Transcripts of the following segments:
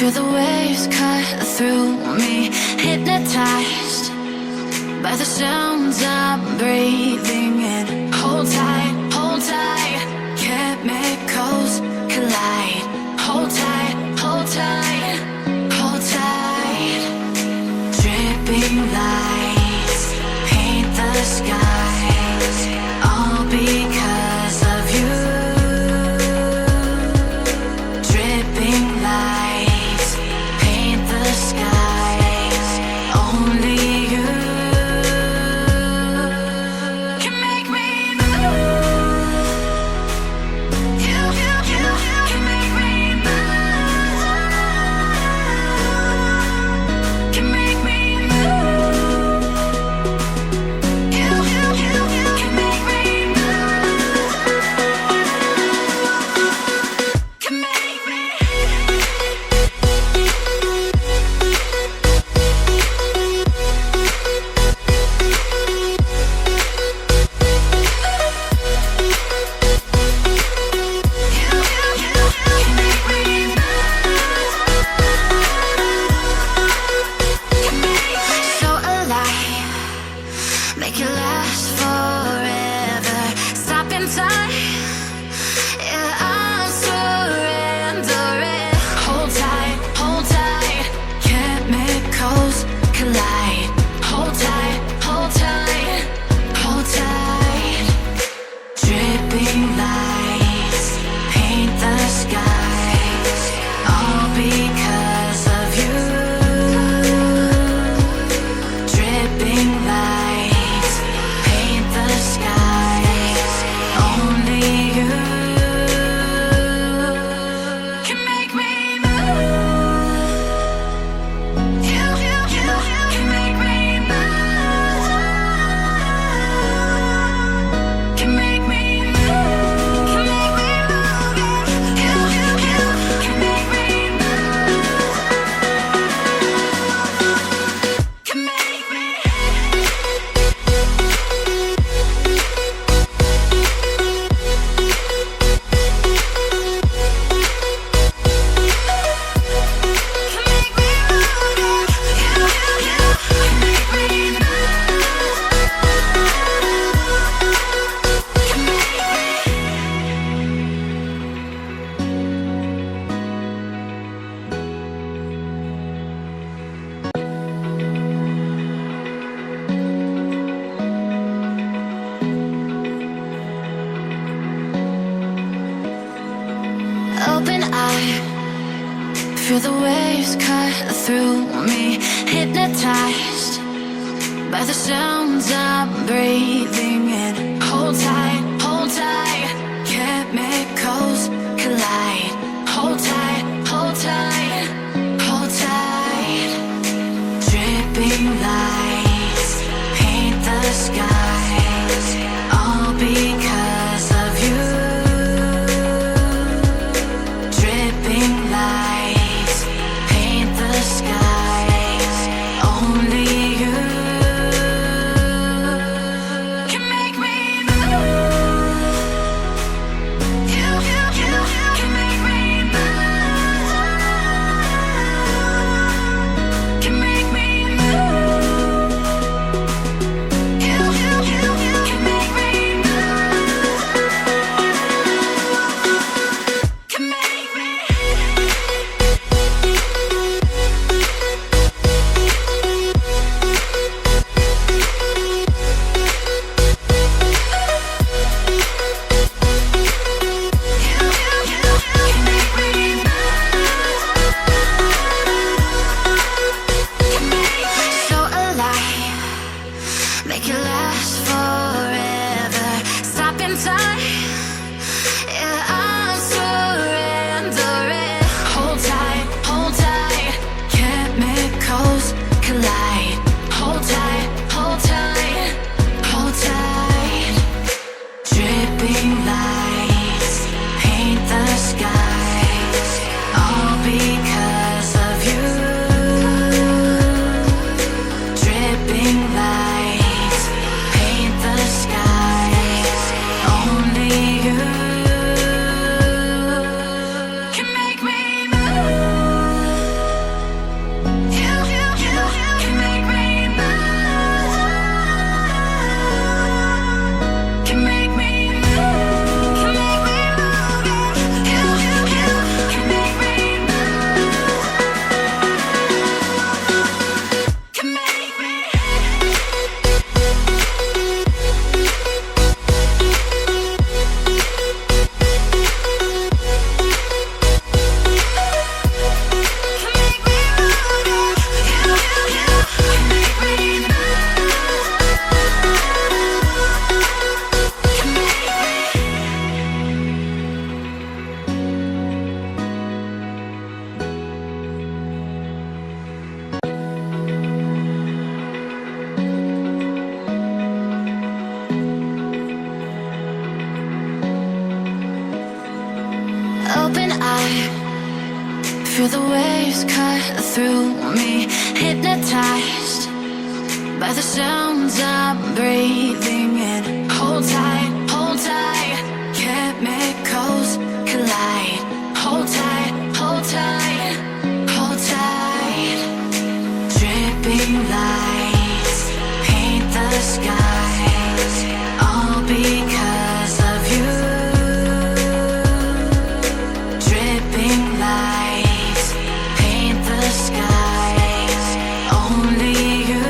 Feel the waves cut through me, hypnotized by the sounds I'm breathing in. Hold tight, chemicals collide. Hold tight, hold tight, hold tight. Dripping lights paint the skies, all because of you. Dripping lights paint the skies, only you can make me move. You can make me move. Can make me move. You can make me move. Can make me. So alive, make it last forever. Stop in time, yeah, I'm surrendering. Hold tight, chemicals collide. Hold tight, hold tight. Dripping lights paint the skies, all because of you. Dripping lights paint the skies, only you can make me move. You can make me move. Can make me move. Can make me move. You can make me move. Can make me. Open eye, feel the waves cut through me, hypnotized by the sounds I'm breathing in. Hold tight, chemicals collide. Hold tight, hold tight. Dripping lights paint the skies, all because of you. Dripping lights paint the skies, only you can make me move. Feel the waves cut through me, hypnotized by the sounds I'm breathing in. Hold tight, chemicals collide. Hold tight, hold tight, hold tight. Dripping lights paint the skies, all because of you. Dripping lights paint the skies, only you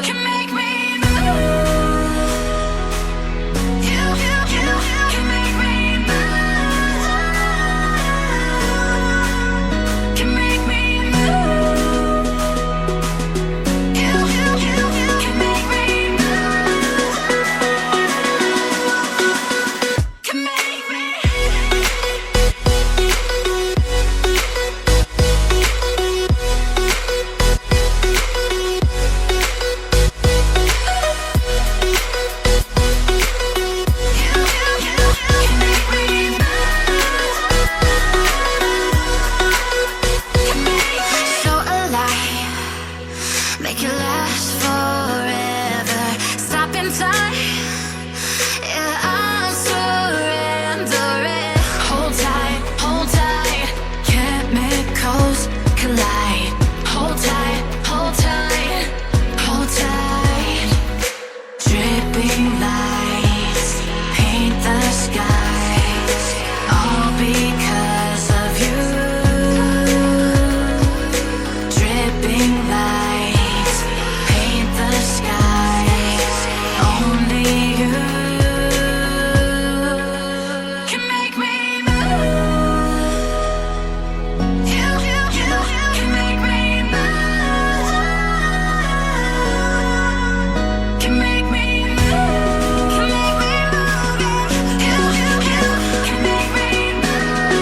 can make me move. You can make me move. Can make me move. You can make me move. Can make me. So alive, make it last forever. Stop in time, yeah, I'm surrendering. Hold tight, chemicals collide. Hold tight, hold tight, hold tight. Dripping lights paint the skies, all because of you. Dripping lights paint the skies, only you can make me move. You can make me move. Can make me move. Can make me move. You can make me move.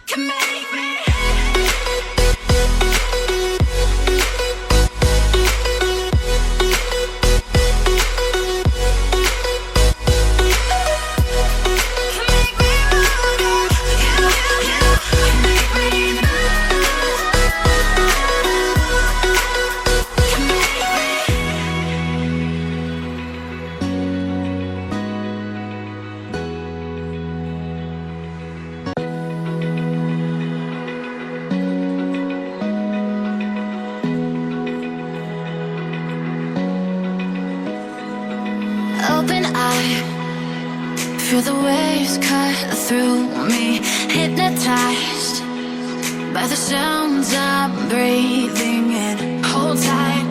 Can make me. Open eye, feel the waves cut through me, hypnotized by the sounds I'm breathing in. Hold tight,